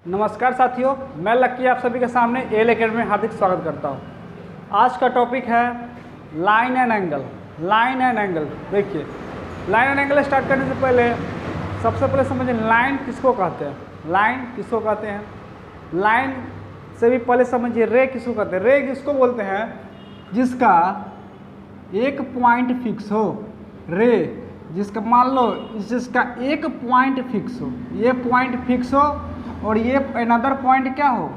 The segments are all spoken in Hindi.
नमस्कार साथियों, मैं लक्की आप सभी के सामने एल एकेडमी में हार्दिक स्वागत करता हूं। आज का टॉपिक है line and angle. Line and angle देखिए, लाइन एंड एंगल स्टार्ट करने से पहले सबसे पहले समझिए लाइन किसको कहते हैं। लाइन किसको कहते हैं, लाइन से भी पहले समझिए रे किसको कहते हैं। रे किसको बोलते हैं, जिसका एक पॉइंट फिक्स हो। रे जिसका मान लो जिसका एक पॉइंट फिक्स हो, ये पॉइंट फिक्स हो और ये अनदर पॉइंट क्या हो,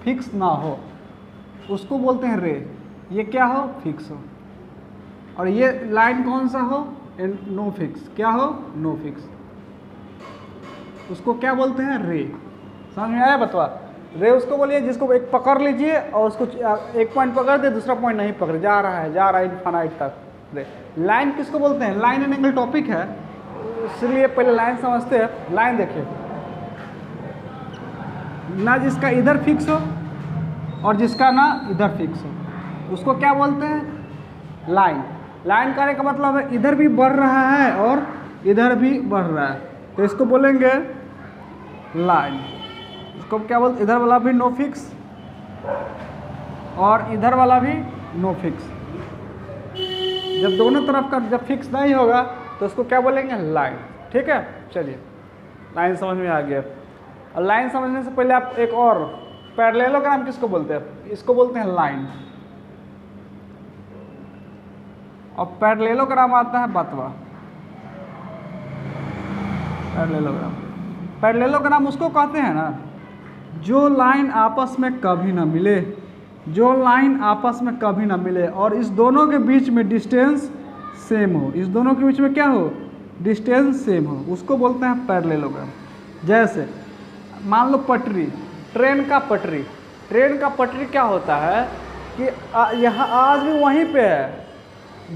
फिक्स ना हो, उसको बोलते हैं रे। ये क्या हो, फिक्स हो। और ये लाइन कौन सा हो, नो फिक्स। क्या हो, नो फिक्स, उसको क्या बोलते हैं, रे। समझ में आया बतवा। रे उसको बोलिए जिसको एक पकड़ लीजिए और उसको एक पॉइंट पकड़ दे, दूसरा पॉइंट नहीं पकड़, जा रहा है इनफाइनाइट तक। रे। लाइन किसको बोलते हैं, लाइन एंड एंगल टॉपिक है, इसलिए पहले लाइन समझते हैं। लाइन देखिए, ना जिसका इधर फिक्स हो और जिसका ना इधर फिक्स हो, उसको क्या बोलते हैं, लाइन। लाइन करने का मतलब है इधर भी बढ़ रहा है और इधर भी बढ़ रहा है, तो इसको बोलेंगे लाइन। इसको क्या बोलते, इधर वाला भी नो फिक्स और इधर वाला भी नो फिक्स। जब दोनों तरफ का जब फिक्स नहीं होगा तो उसको क्या बोलेंगे, लाइन। ठीक है, चलिए लाइन समझ में आ गया। और लाइन समझने से पहले आप एक और पैरेललोग्राम किसको बोलते हैं, इसको बोलते हैं लाइन। और पैरेललोग्राम आता है बतवा। पैरेललोग्राम, पैरेललोग्राम उसको कहते हैं ना जो लाइन आपस में कभी ना मिले, जो लाइन आपस में कभी ना मिले और इस दोनों के बीच में डिस्टेंस सेम हो। इस दोनों के बीच में क्या हो, डिस्टेंस सेम हो, उसको बोलते हैं पैरेललोग्राम। जैसे मान लो पटरी, ट्रेन का पटरी। ट्रेन का पटरी क्या होता है कि यहाँ आज भी वहीं पे है,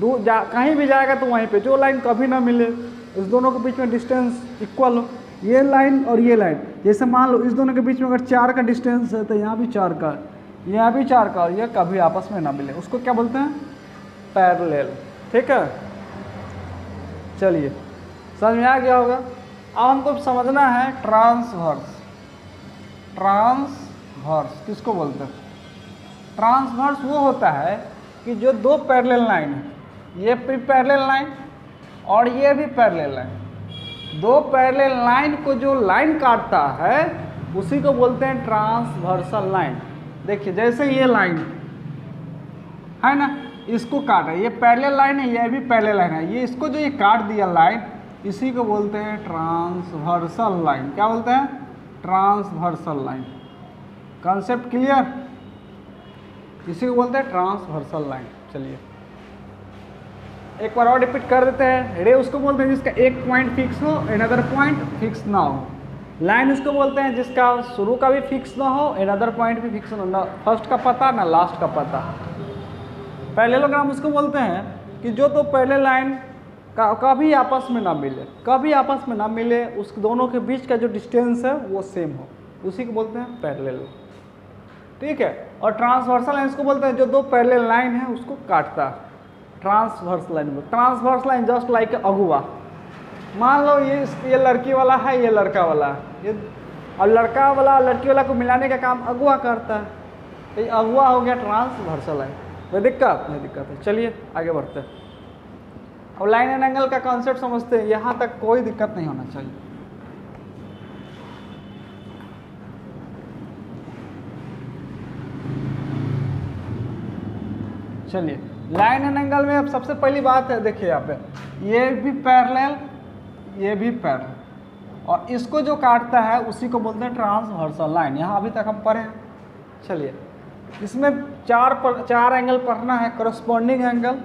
कहीं भी जाएगा तो वहीं पे, जो लाइन कभी ना मिले, इस दोनों के बीच में डिस्टेंस इक्वल हो। ये लाइन और ये लाइन, जैसे मान लो इस दोनों के बीच में अगर 4 का डिस्टेंस है तो यहाँ भी 4 का, यहाँ भी 4 का, और ये कभी आपस में ना मिले, उसको क्या बोलते हैं, पैरेलल। ठीक है, चलिए समझ में आ गया होगा। अब हमको समझना है ट्रांसवर्स। ट्रांसवर्स किसको बोलते हैं, ट्रांसवर्स वो होता है कि जो दो पैरेलल लाइन है, ये भी पैरेलल लाइन और ये भी पैरेलल लाइन, दो पैरेलल लाइन को जो लाइन काटता है उसी को बोलते हैं ट्रांसवर्सल लाइन। देखिए जैसे ये लाइन है ना, इसको काटा, ये पैरेलल लाइन है, ये भी पैरेलल लाइन है, ये इसको जो ये काट दिया लाइन, इसी को बोलते हैं ट्रांसवर्सल लाइन। क्या बोलते हैं, ट्रांसवर्सल लाइन। कॉन्सेप्ट क्लियर, इसी को बोलते हैं ट्रांसवर्सल लाइन। चलिए एक बार और रिपीट कर देते हैं। रे उसको बोलते हैं जिसका एक पॉइंट फिक्स हो, अनदर पॉइंट फिक्स ना हो। लाइन उसको बोलते हैं जिसका शुरू का भी फिक्स ना हो, अनदर पॉइंट भी फिक्स ना, फर्स्ट का पता ना लास्ट का पता। पैरेललोग्राम उसको बोलते हैं कि जो तो पैरेलल लाइन का कभी आपस में ना मिले, कभी आपस में ना मिले, उस दोनों के बीच का जो डिस्टेंस है वो सेम हो, उसी को बोलते हैं पैरेलल। ठीक है, और ट्रांसवर्सल लाइन उसको बोलते हैं जो दो पैरेलल लाइन है उसको काटता है, transverse line. Transverse line just like अगुआ। मान लो ये लड़की वाला है, ये लड़का वाला है, ये और लड़का वाला लड़की वाला को मिलाने का काम अगुआ करता है, तो ये अगुआ हो गया ट्रांसवर्सल लाइन। कोई दिक्कत नहीं, दिक्कत है। चलिए आगे बढ़ते हैं। अब लाइन एंड एंगल का कॉन्सेप्ट समझते हैं, यहाँ तक कोई दिक्कत नहीं होना चाहिए। चलिए लाइन एंड एंगल में अब सबसे पहली बात है, देखिए यहाँ पे ये भी पैरेलल, ये भी पैरेलल, और इसको जो काटता है उसी को बोलते हैं ट्रांसवर्सल लाइन। यहाँ अभी तक हम पढ़े हैं। चलिए इसमें चार एंगल पढ़ना है। करस्पॉन्डिंग एंगल,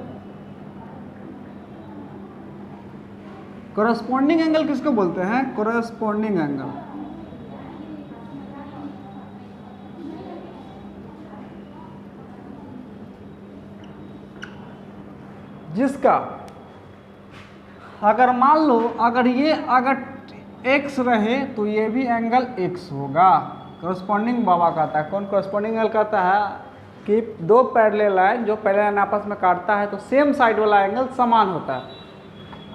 करस्पॉन्डिंग एंगल किसको बोलते हैं, करस्पॉन्डिंग एंगल जिसका अगर मान लो अगर x रहे तो ये भी एंगल x होगा। करस्पॉन्डिंग बाबा कहता है, कौन करस्पॉन्डिंग एंगल कहता है कि दो पैरेलल लाइन जो पैरेलल लाइन आपस में काटता है तो सेम साइड वाला एंगल समान होता है।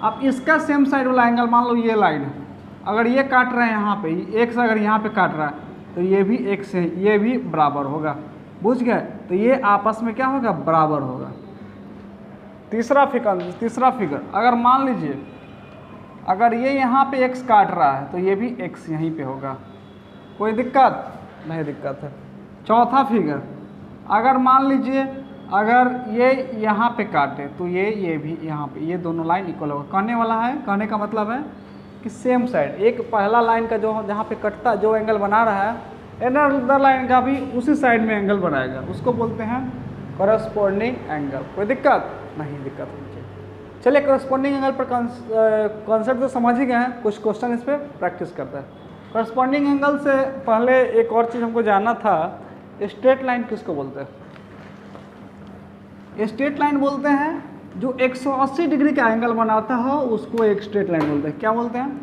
अब इसका सेम साइड वाला एंगल मान लो ये लाइन है, अगर ये काट रहे हैं यहाँ पे, x अगर यहाँ पे काट रहा है तो ये भी x है, ये भी बराबर होगा। बुझ गए? तो ये आपस में क्या होगा? बराबर होगा। तीसरा फिगर अगर मान लीजिए अगर ये यहाँ पे x काट रहा है तो ये भी x यहीं पे होगा, कोई दिक्कत नहीं? दिक्कत है। चौथा फिगर अगर मान लीजिए अगर ये यहाँ पे काटे तो ये भी यहाँ पे, ये दोनों लाइन इक्वल होगा। कहने वाला है, कहने का मतलब है कि सेम साइड, एक पहला लाइन का जो जहाँ पे कटता जो एंगल बना रहा है, अनदर लाइन का भी उसी साइड में एंगल बनाएगा, उसको बोलते हैं करस्पॉन्डिंग एंगल। कोई दिक्कत नहीं? दिक्कत नहीं। चलिए करस्पॉन्डिंग एंगल पर कॉन्सेप्ट तो समझ ही गए हैं, कुछ क्वेश्चन इस पर प्रैक्टिस करते हैं। करस्पॉन्डिंग एंगल से पहले एक और चीज़ हमको जानना था, स्ट्रेट लाइन किसको बोलते हैं? स्ट्रेट लाइन बोलते हैं जो 180 डिग्री का एंगल बनाता है उसको एक स्ट्रेट लाइन बोलते हैं। क्या बोलते हैं?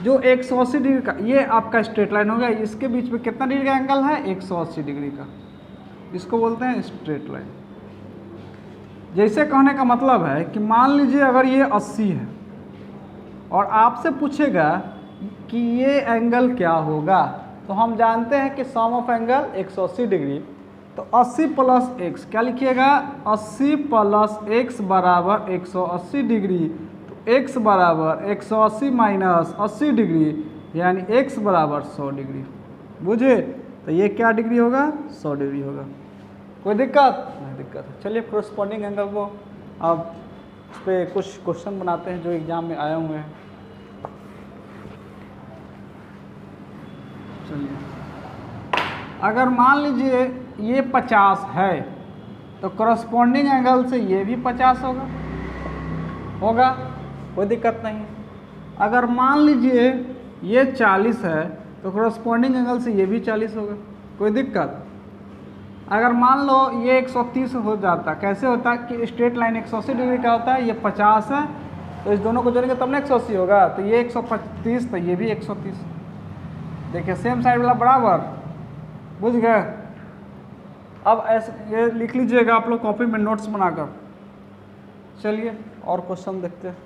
जो 180 डिग्री का, ये आपका स्ट्रेट लाइन हो गया, इसके बीच में कितना डिग्री का एंगल है? 180 डिग्री का, इसको बोलते हैं स्ट्रेट लाइन। जैसे कहने का मतलब है कि मान लीजिए अगर ये 80 है और आपसे पूछेगा कि ये एंगल क्या होगा, तो हम जानते हैं कि सम ऑफ एंगल 180 डिग्री, तो 80 प्लस x क्या लिखिएगा? 80 प्लस x बराबर 180 डिग्री, तो x बराबर 180 माइनस 80 डिग्री, यानी x बराबर 100 डिग्री। बुझे? तो ये क्या डिग्री होगा? 100 डिग्री होगा। कोई दिक्कत नहीं? दिक्कत है। चलिए करस्पॉन्डिंग एंगल को अब इस पर कुछ क्वेश्चन बनाते हैं जो एग्जाम में आए हुए हैं। चलिए अगर मान लीजिए ये 50 है तो करस्पॉन्डिंग एंगल से ये भी 50 होगा, कोई दिक्कत नहीं। अगर मान लीजिए ये 40 है तो करस्पॉन्डिंग एंगल से ये भी 40 होगा, कोई दिक्कत। अगर मान लो ये 130 हो जाता, कैसे होता है कि स्ट्रेट लाइन 180 डिग्री का होता है, ये 50 है तो इस दोनों को जोड़ेंगे तब ना 180 होगा, तो ये 135 तो ये भी 130। देखिए सेम साइड वाला बराबर। बुझ गए? अब ऐसे ये लिख लीजिएगा आप लोग कॉपी में नोट्स बनाकर। चलिए और क्वेश्चन देखते हैं।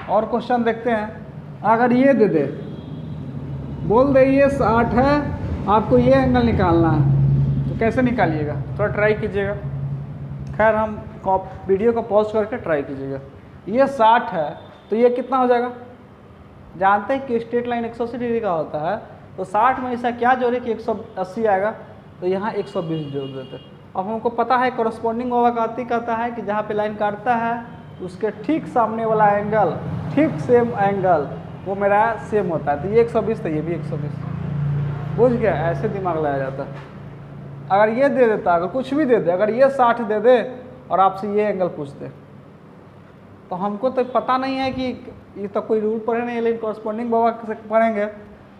और क्वेश्चन देखते हैं। अगर ये दे दे, बोल दे ये 60 है, आपको ये एंगल निकालना है, तो कैसे निकालिएगा? थोड़ा ट्राई कीजिएगा। खैर हम वीडियो को पॉज करके ट्राई कीजिएगा। ये 60 है तो ये कितना हो जाएगा? जानते हैं कि स्ट्रेट लाइन 180 डिग्री का होता है, तो 60 में ऐसा क्या जोड़े कि 180 आएगा, तो यहाँ 120 जोड़ देते। अब हमको पता है करस्पॉन्डिंग अवकाती कहता है कि जहाँ पे लाइन काटता है उसके ठीक सामने वाला एंगल, ठीक सेम एंगल वो मेरा सेम होता है, तो ये 120 तो ये भी 120। बुझ गया? ऐसे दिमाग लगाया जाता है। अगर ये दे देता, अगर कुछ भी दे दे, अगर ये 60 दे दे और आपसे ये एंगल पूछ दे, तो हमको तो पता नहीं है कि ये तो कोई रूल पढ़े नहीं, लेकिन करस्पॉन्डिंग बाबा से पढ़ेंगे।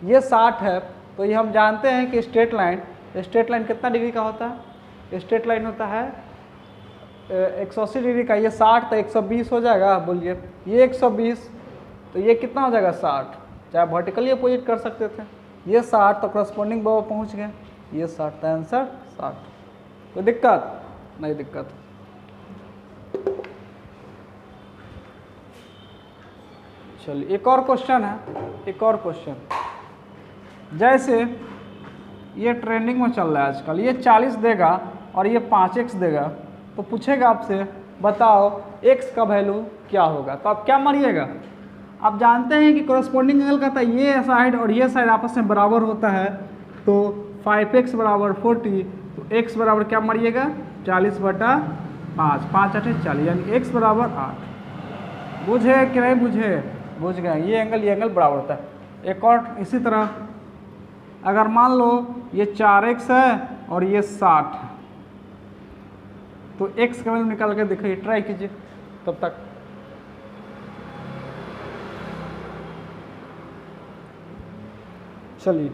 ये 60 है तो ये हम जानते हैं कि स्ट्रेट लाइन कितना डिग्री का होता है? स्ट्रेट लाइन होता है 180 डिग्री का। ये 60 तो 120 हो जाएगा। बोलिए ये 120 तो ये कितना हो जाएगा? 60। चाहे वर्टिकली अपोजिट कर सकते थे। ये 60 तो करस्पॉन्डिंग बाबा पहुँच गए, ये 60 का आंसर 60। कोई दिक्कत नहीं? दिक्कत। चलिए एक और क्वेश्चन है। एक और क्वेश्चन, जैसे ये ट्रेंडिंग में चल रहा है आजकल, ये 40 देगा और ये 5x देगा, तो पूछेगा आपसे बताओ x का वैल्यू क्या होगा, तो आप क्या मानिएगा? आप जानते हैं कि करस्पॉन्डिंग एंगल कहता है ये साइड और ये साइड आपस में बराबर होता है, तो 5x बराबर 40, तो x बराबर क्या मारिएगा? 40/5, 5 8 40, यानी x बराबर 8। बुझे कि नहीं बुझे? बुझ गए? ये एंगल बराबर होता है। एक और इसी तरह अगर मान लो ये 4x है और ये 60 है, तो x का वैल्यू निकाल कर दिखाइए, ट्राई कीजिए तब तक। चलिए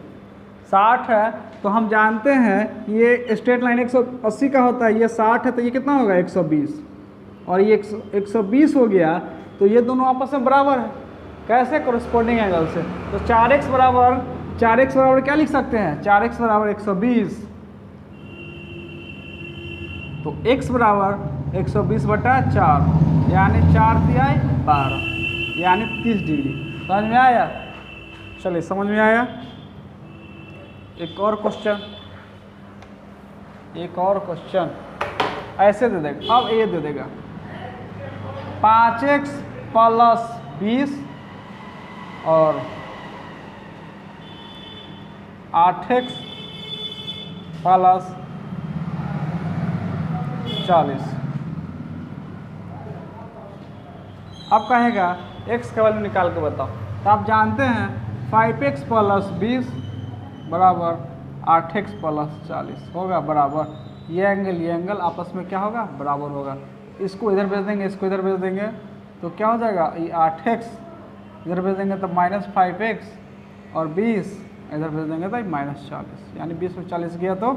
60 है तो हम जानते हैं ये स्ट्रेट लाइन 180 का होता है, ये 60 है तो ये कितना होगा? 120, और ये 120 हो गया, तो ये दोनों आपस में बराबर है। कैसे? करस्पॉन्डिंग एंगल से। तो 4x बराबर क्या लिख सकते हैं? 4x बराबर 120, तो x बराबर 120/4, यानी 4 तिहाई 12। यानी 30 डिग्री। समझ में आया? चलिए समझ में आया। एक और क्वेश्चन ऐसे दे देगा। अब ये दे देगा 5x + 20 और 8x + 40। अब कहेगा x का वैल्यू निकाल के बताओ। तो आप जानते हैं 5x + 20 बराबर 8x + 40 होगा बराबर, ये एंगल आपस में क्या होगा, बराबर होगा। इसको इधर भेज देंगे, इसको इधर भेज देंगे तो क्या हो जाएगा, ये 8x इधर भेज देंगे तो -5x और 20 इधर भेज देंगे तो -40, यानी 20 में 40 गया तो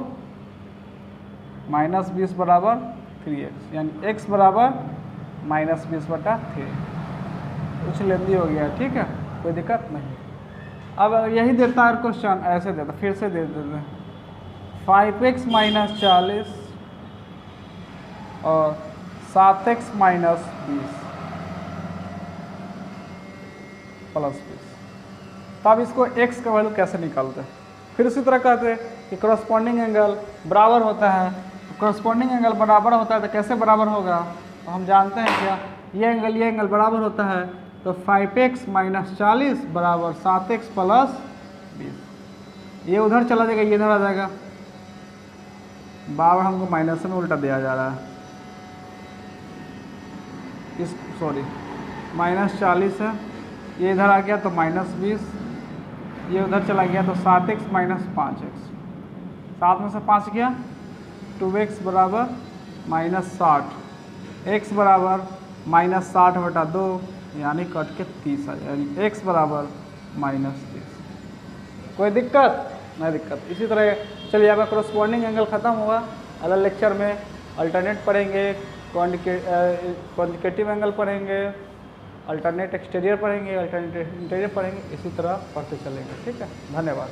-20 बराबर 3x, यानी x बराबर -20/3। कुछ लेंदी हो गया, ठीक है, कोई दिक्कत नहीं। अब यही देता है क्वेश्चन, ऐसे देता, फिर से दे देते हैं 5x - 40 और 7x - 20 + 20। तब इसको x का वैल्यू कैसे निकालते हैं? फिर इसी तरह कहते हैं कि करस्पॉन्डिंग एंगल बराबर होता है। तो करस्पॉन्डिंग एंगल बराबर होता है तो कैसे बराबर होगा? तो हम जानते हैं क्या, ये एंगल बराबर होता है। तो 5x - 40 बराबर 7x + 20। ये उधर चला जाएगा, ये इधर आ जाएगा। बार हमको माइनस में उल्टा दिया जा रहा है, -40 है, ये इधर आ गया तो -20, ये उधर चला गया तो 7x - 5x, 7 में से 5 गया 2x बराबर -60, x बराबर -60/2 यानी कट के 30 आ जाए, यानी x बराबर -30। कोई दिक्कत नहीं? दिक्कत। इसी तरह चलिए आपका करस्पॉन्डिंग एंगल ख़त्म हुआ। अगले लेक्चर में अल्टरनेट पढ़ेंगे, कॉन्जुगेटिव एंगल पढ़ेंगे, अल्टरनेट एक्सटीरियर पढ़ेंगे, अल्टरनेट इंटीरियर पढ़ेंगे, इसी तरह पढ़ते चलेंगे। ठीक है, धन्यवाद।